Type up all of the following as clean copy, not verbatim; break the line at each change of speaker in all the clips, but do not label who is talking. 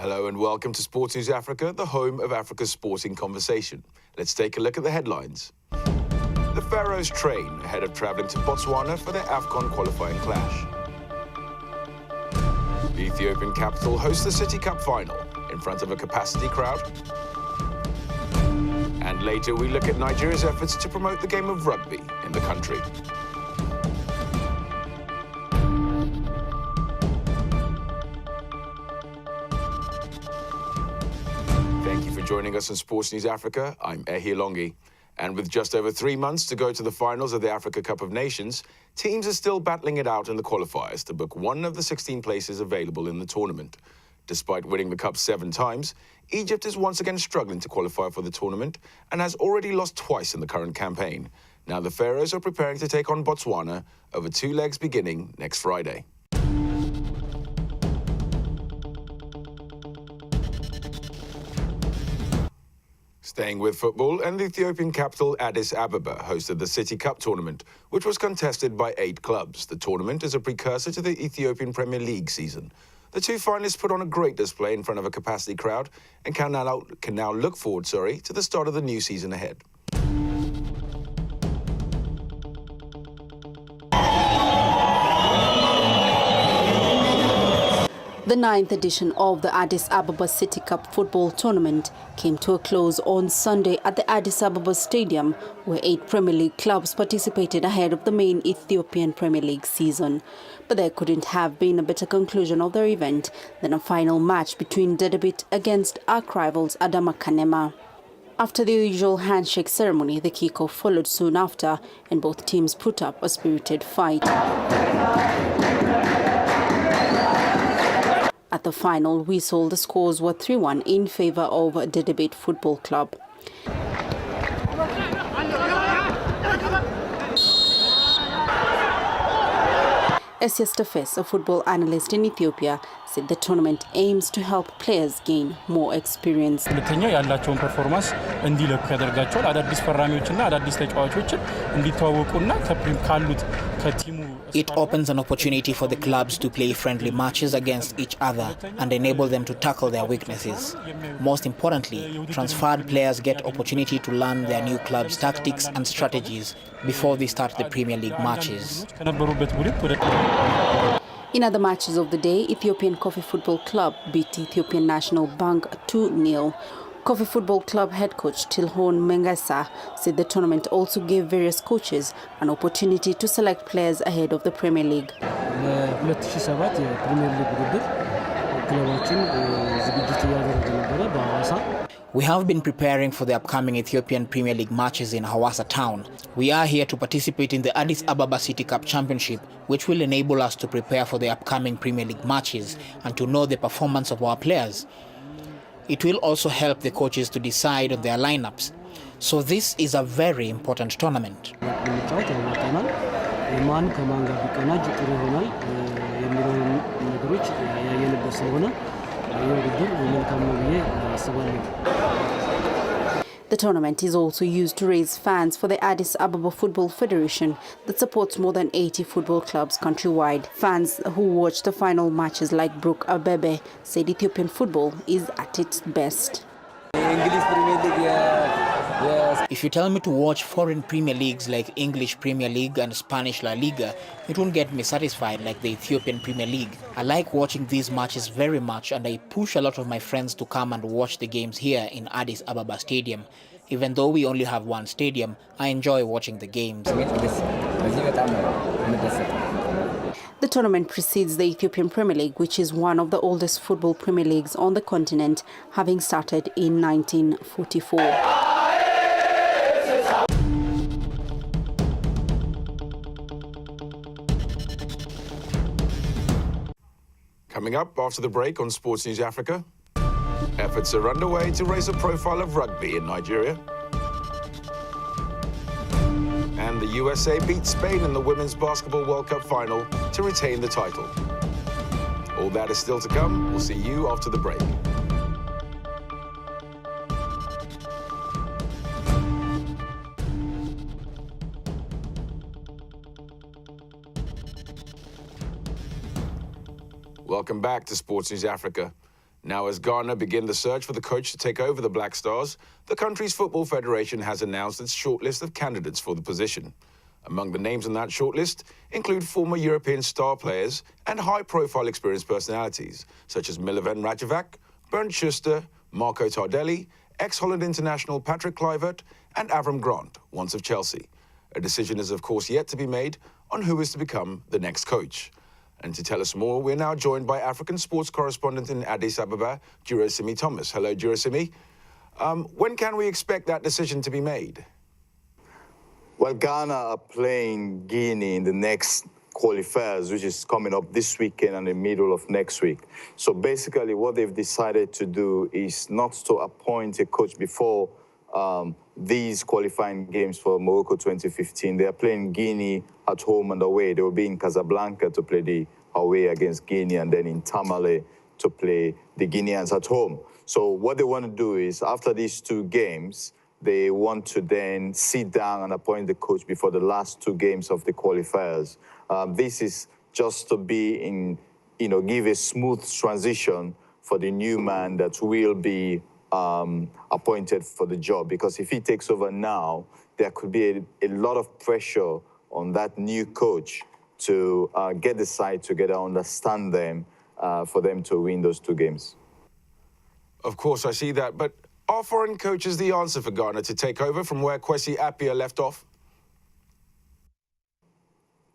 Hello and welcome to Sports News Africa, the home of Africa's sporting conversation. Let's take a look at the headlines. The Pharaohs train ahead of travelling to Botswana for their AFCON qualifying clash. The Ethiopian capital hosts the City Cup final in front of a capacity crowd. And later we look at Nigeria's efforts to promote the game of rugby in the country. Thank you for joining us on Sports News Africa. I'm Ehi Longi. And with just over 3 months to go to the finals of the Africa Cup of Nations, teams are still battling it out in the qualifiers to book one of the 16 places available in the tournament. Despite winning the Cup 7 times, Egypt is once again struggling to qualify for the tournament and has already lost twice in the current campaign. Now the Pharaohs are preparing to take on Botswana over 2 legs beginning next Friday. Staying with football, and the Ethiopian capital Addis Ababa hosted the City Cup tournament, which was contested by 8 clubs. The tournament is a precursor to the Ethiopian Premier League season. The 2 finalists put on a great display in front of a capacity crowd and can now look forward, to the start of the new season ahead.
The 9th edition of the Addis Ababa City Cup football tournament came to a close on Sunday at the Addis Ababa Stadium, where 8 Premier League clubs participated ahead of the main Ethiopian Premier League season. But there couldn't have been a better conclusion of their event than a final match between Dedebiit against arch rivals Adama Kanema. After the usual handshake ceremony, the kickoff followed soon after, and both teams put up a spirited fight. At the final whistle, the scores were 3-1 in favour of Dedebiit Football Club. Esias Tafes, a football analyst in Ethiopia, said the tournament aims to help players gain more experience.
It opens an opportunity for the clubs to play friendly matches against each other and enable them to tackle their weaknesses. Most importantly, transferred players get opportunity to learn their new club's tactics and strategies before they start the Premier League matches.
In other matches of the day, Ethiopian Coffee Football Club beat Ethiopian National Bank 2-0. Coffee Football Club head coach Tilhon Mengasa said the tournament also gave various coaches an opportunity to select players ahead of the Premier League.
We have been preparing for the upcoming Ethiopian Premier League matches in Hawassa town. We are here to participate in the Addis Ababa City Cup Championship, which will enable us to prepare for the upcoming Premier League matches and to know the performance of our players. It will also help the coaches to decide on their lineups. So this is a very important tournament.
The tournament is also used to raise funds for the Addis Ababa Football Federation that supports more than 80 football clubs countrywide. Fans who watch the final matches like Brooke Abebe said Ethiopian football is at its best.
If you tell me to watch foreign Premier Leagues like English Premier League and Spanish La Liga, it won't get me satisfied like the Ethiopian Premier League. I like watching these matches very much, and I push a lot of my friends to come and watch the games here in Addis Ababa Stadium. Even though we only have one stadium, I enjoy watching the games.
The tournament precedes the Ethiopian Premier League, which is one of the oldest football Premier Leagues on the continent, having started in 1944.
Coming up after the break on Sports News Africa, efforts are underway to raise the profile of rugby in Nigeria. And the USA beat Spain in the Women's Basketball World Cup final to retain the title. All that is still to come. We'll see you after the break. Welcome back to Sports News Africa. Now, as Ghana begin the search for the coach to take over the Black Stars, the country's football federation has announced its shortlist of candidates for the position. Among the names on that shortlist include former European star players and high-profile experienced personalities, such as Milovan Rajovac, Bernd Schuster, Marco Tardelli, ex-Holland international Patrick Kluivert, and Avram Grant, once of Chelsea. A decision is, of course, yet to be made on who is to become the next coach. And to tell us more, we're now joined by African sports correspondent in Addis Ababa, Durosimi Thomas. Hello, Durosimi. When can we expect that decision to be made?
Well, Ghana are playing Guinea in the next qualifiers, which is coming up this weekend and the middle of next week. So basically what they've decided to do is not to appoint a coach before these qualifying games for Morocco 2015. They are playing Guinea at home and away. They will be in Casablanca to play the away against Guinea, and then in Tamale to play the Guineans at home. So what they want to do is, after these two games, they want to then sit down and appoint the coach before the last two games of the qualifiers. This is just to be in, give a smooth transition for the new man that will be appointed for the job. Because if he takes over now, there could be a lot of pressure on that new coach to get the side together, understand them, for them to win those two games.
Of course, I see that, but are foreign coaches the answer for Ghana to take over from where Kwesi Appiah left off?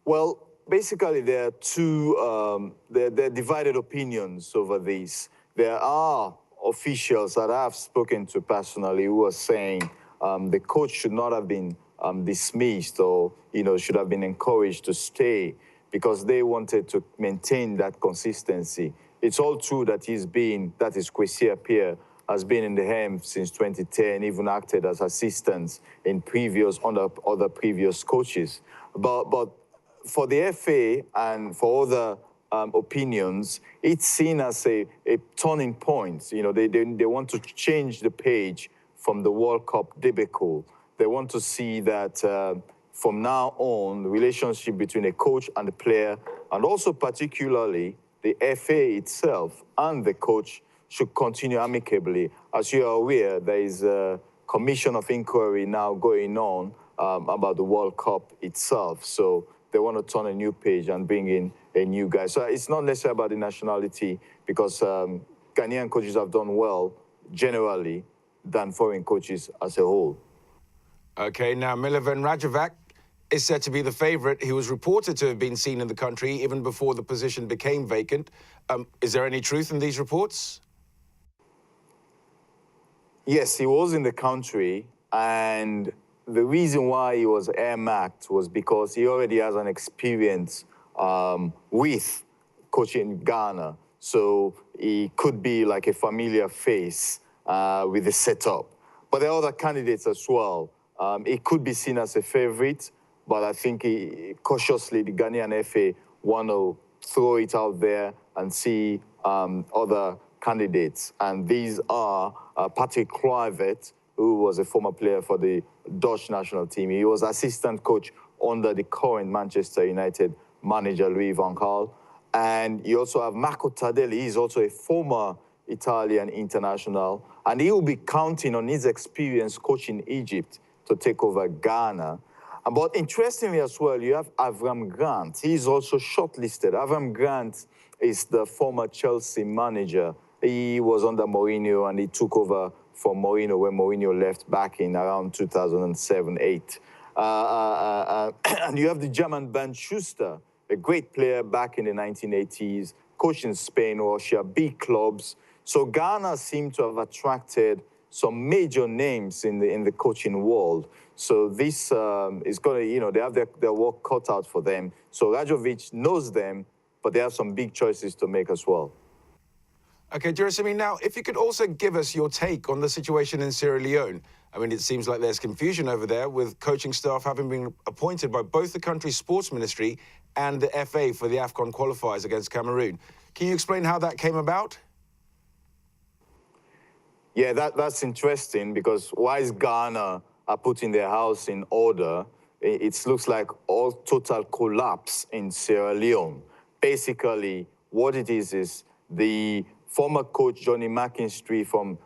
Well, basically, there are two, there are divided opinions over this. There are officials that I've spoken to personally who are saying the coach should not have been dismissed or, should have been encouraged to stay because they wanted to maintain that consistency. It's all true that that is Kwesi Appiah, has been in the helm since 2010, even acted as assistants in under other previous coaches. But for the FA and for other opinions, it's seen as a turning point. They want to change the page from the World Cup debacle. They want to see that from now on, the relationship between a coach and the player, and also particularly the FA itself and the coach, should continue amicably. As you are aware, there is a commission of inquiry now going on about the World Cup itself. So they want to turn a new page and bring in a new guy. So it's not necessarily about the nationality, because Ghanaian coaches have done well, generally, than foreign coaches as a whole.
Okay, now Milovan Rajovac is said to be the favourite. He was reported to have been seen in the country even before the position became vacant. Is there any truth in these reports?
Yes, he was in the country, and the reason why he was earmarked was because he already has an experience with coaching Ghana. So he could be like a familiar face with the setup. But there are other candidates as well. He could be seen as a favorite, but I think cautiously the Ghanaian FA want to throw it out there and see other candidates. And these are Patrick Kluivert, who was a former player for the Dutch national team. He was assistant coach under the current Manchester United manager, Louis van Gaal. And you also have Marco Tardelli. He's also a former Italian international. And he will be counting on his experience coaching Egypt to take over Ghana. But interestingly as well, you have Avram Grant. He's also shortlisted. Avram Grant is the former Chelsea manager. He was under Mourinho, and he took over from Mourinho when Mourinho left back in around 2007-8. And you have the German Bernd Schuster, a great player back in the 1980s, coached in Spain, Russia, big clubs. So Ghana seemed to have attracted some major names in the coaching world. So this is going to, they have their work cut out for them. So Rajovic knows them, but they have some big choices to make as well.
Okay, Durosimi, now, if you could also give us your take on the situation in Sierra Leone. I mean, it seems like there's confusion over there with coaching staff having been appointed by both the country's sports ministry and the FA for the AFCON qualifiers against Cameroon. Can you explain how that came about?
Yeah, that's interesting, because whilst Ghana are putting their house in order, it looks like all total collapse in Sierra Leone. Basically, what it is the former coach Johnny McKinstry from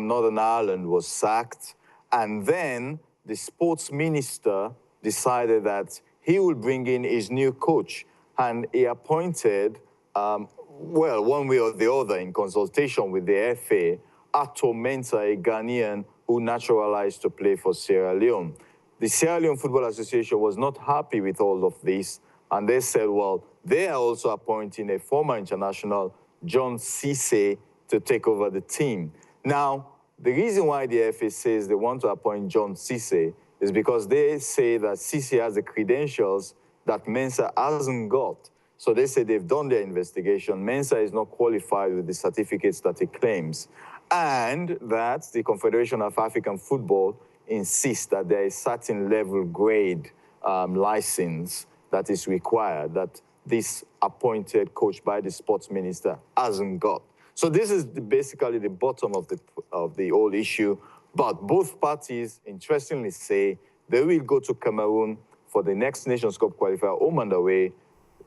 Northern Ireland was sacked. And then the sports minister decided that he would bring in his new coach. And he appointed, well, one way or the other, in consultation with the FA, Ato Mensah, a Ghanaian who naturalized to play for Sierra Leone. The Sierra Leone Football Association was not happy with all of this, and they said, well, they are also appointing a former international, John Cisse, to take over the team. Now, the reason why the FA says they want to appoint John Cisse is because they say that Cisse has the credentials that Mensah hasn't got. So they say they've done their investigation. Mensah is not qualified with the certificates that he claims. And that the Confederation of African Football insists that there is certain level grade license that is required that this appointed coach by the sports minister hasn't got. So this is basically the bottom of the whole issue. But both parties, interestingly, say they will go to Cameroon for the next Nations Cup qualifier, home and away,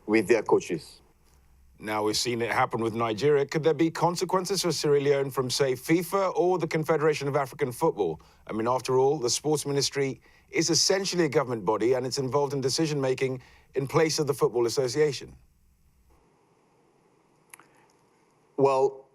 with their coaches.
Now, we've seen it happen with Nigeria. Could there be consequences for Sierra Leone from, say, FIFA or the Confederation of African Football? I mean, after all, the sports ministry is essentially a government body and it's involved in decision-making in place of the Football Association.
Well,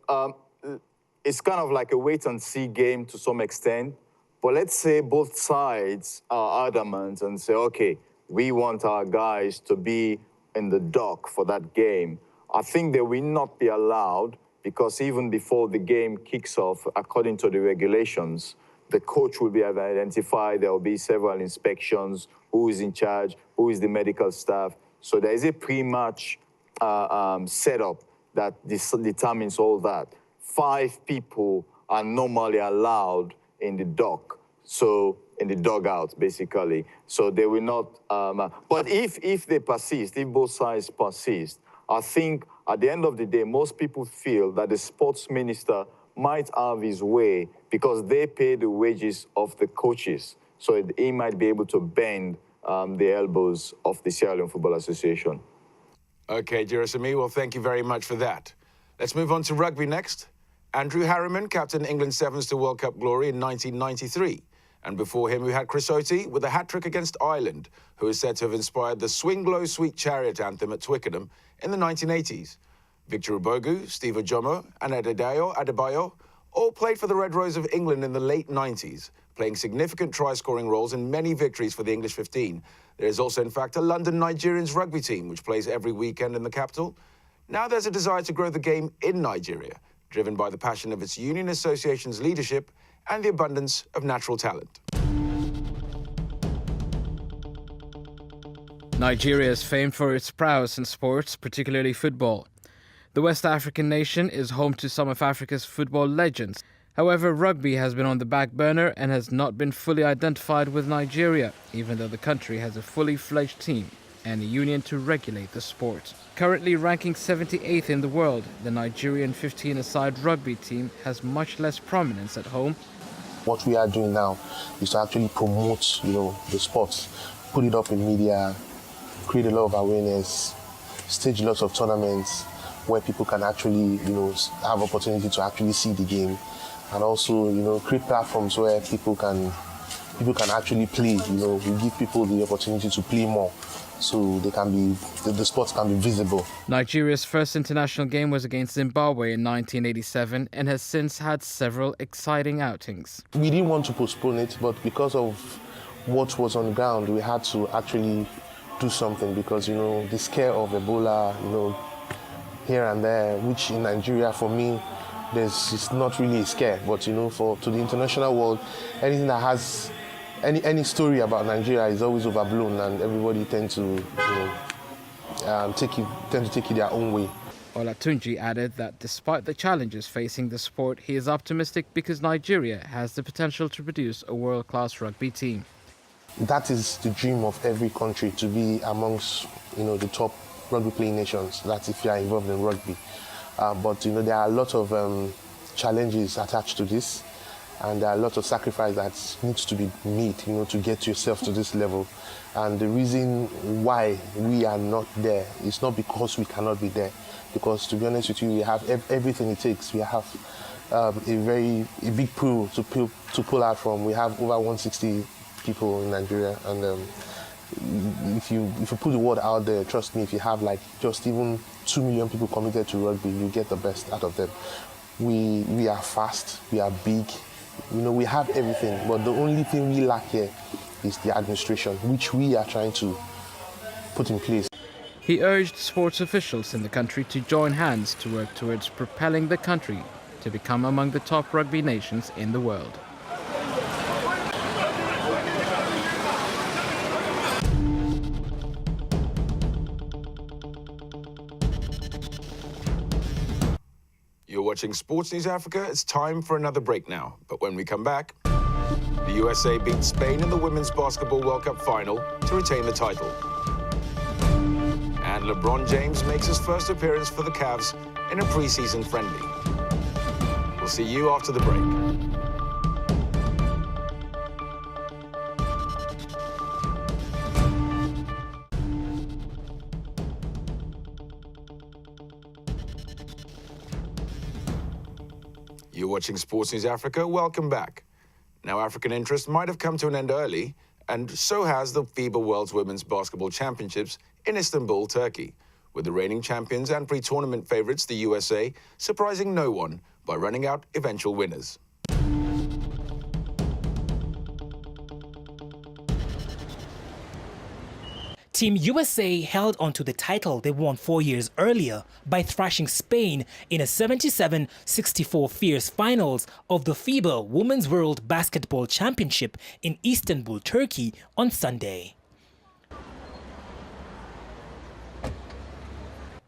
it's kind of like a wait-and-see game to some extent. But let's say both sides are adamant and say, OK, we want our guys to be in the dock for that game. I think they will not be allowed because even before the game kicks off, according to the regulations, the coach will be identified. There will be several inspections, who is in charge, who is the medical staff. So there is a pre-match setup that determines all that. 5 people are normally allowed in the dock, so in the dugout, basically. So they will not, but if they persist, if both sides persist, I think at the end of the day, most people feel that the sports minister might have his way because they pay the wages of the coaches. So he might be able to bend the elbows of the Sierra Leone Football Association.
OK, Jerasimi, well, thank you very much for that. Let's move on to rugby next. Andrew Harriman captained England Sevens to World Cup glory in 1993. And before him, we had Chris Otey with a hat-trick against Ireland, who is said to have inspired the Swing Low Sweet Chariot anthem at Twickenham in the 1980s. Victor Ubogu, Steve Ojomo and Adebayo all played for the Red Rose of England in the late 90s, playing significant try-scoring roles in many victories for the English 15. There is also, in fact, a London Nigerians rugby team, which plays every weekend in the capital. Now there's a desire to grow the game in Nigeria, driven by the passion of its union association's leadership and the abundance of natural talent.
Nigeria is famed for its prowess in sports, particularly football. The West African nation is home to some of Africa's football legends. However, rugby has been on the back burner and has not been fully identified with Nigeria, even though the country has a fully fledged team and a union to regulate the sport. Currently ranking 78th in the world, the Nigerian 15-a-side rugby team has much less prominence at home.
What we are doing now is to actually promote, the sport, put it up in media, create a lot of awareness, stage lots of tournaments where people can actually, have opportunity to actually see the game, and also, create platforms where people can actually play. We give people the opportunity to play more, so the sports can be visible.
Nigeria's first international game was against Zimbabwe in 1987 and has since had several exciting outings.
We didn't want to postpone it, but because of what was on the ground, we had to actually do something because, the scare of Ebola, here and there, which in Nigeria, for me, it's not really a scare, but, to the international world, anything that has any story about Nigeria is always overblown, and everybody tend to take it their own way.
Olatunji added that despite the challenges facing the sport, he is optimistic because Nigeria has the potential to produce a world-class rugby team.
That is the dream of every country, to be amongst the top rugby playing nations. That's if you are involved in rugby. But there are a lot of challenges attached to this. and there are lots of sacrifice that needs to be made, to get yourself to this level. And the reason why we are not there is not because we cannot be there, because to be honest with you, we have everything it takes. We have a big pool to pull out from. We have over 160 people in Nigeria, and if you put the word out there, trust me, if you have like just even 2 million people committed to rugby, you get the best out of them. We are fast, we are big, we have everything, but the only thing we lack here is the administration, which we are trying to put in place.
He urged sports officials in the country to join hands to work towards propelling the country to become among the top rugby nations in the world.
You're watching Sports News Africa. It's time for another break now. But when we come back, the USA beat Spain in the Women's Basketball World Cup final to retain the title. And LeBron James makes his first appearance for the Cavs in a preseason friendly. We'll see you after the break. You're watching Sports News Africa. Welcome back. Now, African interest might have come to an end early, and so has the FIBA World Women's Basketball Championships in Istanbul, Turkey, with the reigning champions and pre-tournament favourites, the USA, surprising no one by running out eventual winners.
Team USA held onto the title they won 4 years earlier by thrashing Spain in a 77-64 fierce finals of the FIBA Women's World Basketball Championship in Istanbul, Turkey on Sunday.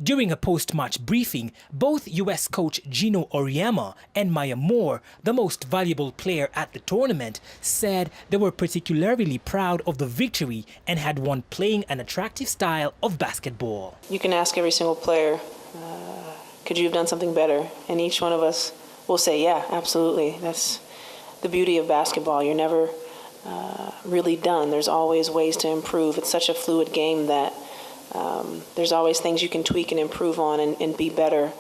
During a post-match briefing, both US coach Gino Auriemma and Maya Moore, the most valuable player at the tournament, said they were particularly proud of the victory and had won playing an attractive style of basketball.
You can ask every single player, could you have done something better? And each one of us will say, yeah, absolutely. That's the beauty of basketball. You're never really done. There's always ways to improve. It's such a fluid game that there's always things you can tweak and improve on and be better.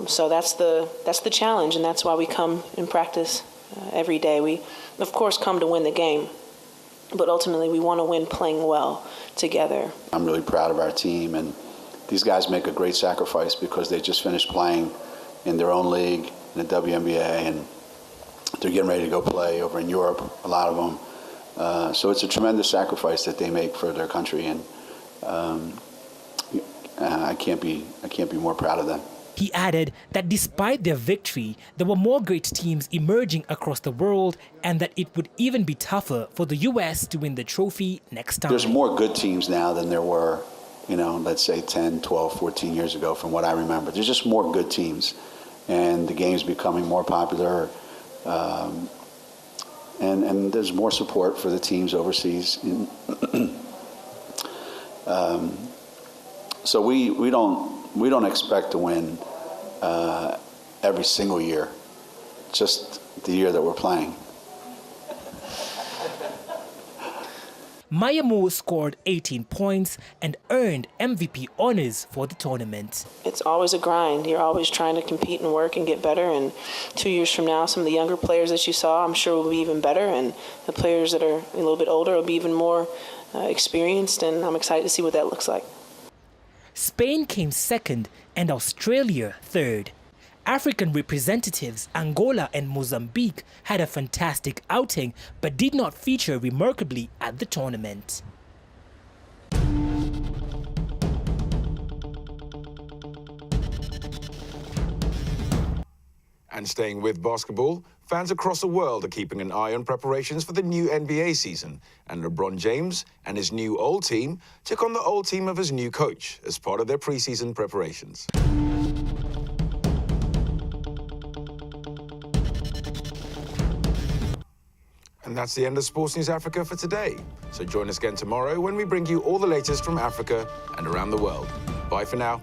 So that's the challenge, and that's why we come and practice every day. We, of course, come to win the game, but ultimately we want to win playing well together.
I'm really proud of our team, and these guys make a great sacrifice because they just finished playing in their own league, in the WNBA, and they're getting ready to go play over in Europe, a lot of them. So it's a tremendous sacrifice that they make for their country, and I can't be more proud of them.
He added that despite their victory, there were more great teams emerging across the world and that it would even be tougher for the US to win the trophy next time.
There's more good teams now than there were, let's say 10, 12, 14 years ago from what I remember. There's just more good teams, and the game's becoming more popular, and there's more support for the teams overseas. So we don't expect to win every single year, just the year that we're playing.
Maya Moore scored 18 points and earned MVP honors for the tournament.
It's always a grind. You're always trying to compete and work and get better. And 2 years from now, some of the younger players that you saw, I'm sure will be even better. And the players that are a little bit older will be even more experienced. And I'm excited to see what that looks like.
Spain came second and Australia third. African representatives Angola and Mozambique had a fantastic outing but did not feature remarkably at the tournament.
And staying with basketball, fans across the world are keeping an eye on preparations for the new NBA season, and LeBron James and his new old team took on the old team of his new coach as part of their preseason preparations. And that's the end of Sports News Africa for today. So join us again tomorrow when we bring you all the latest from Africa and around the world. Bye for now.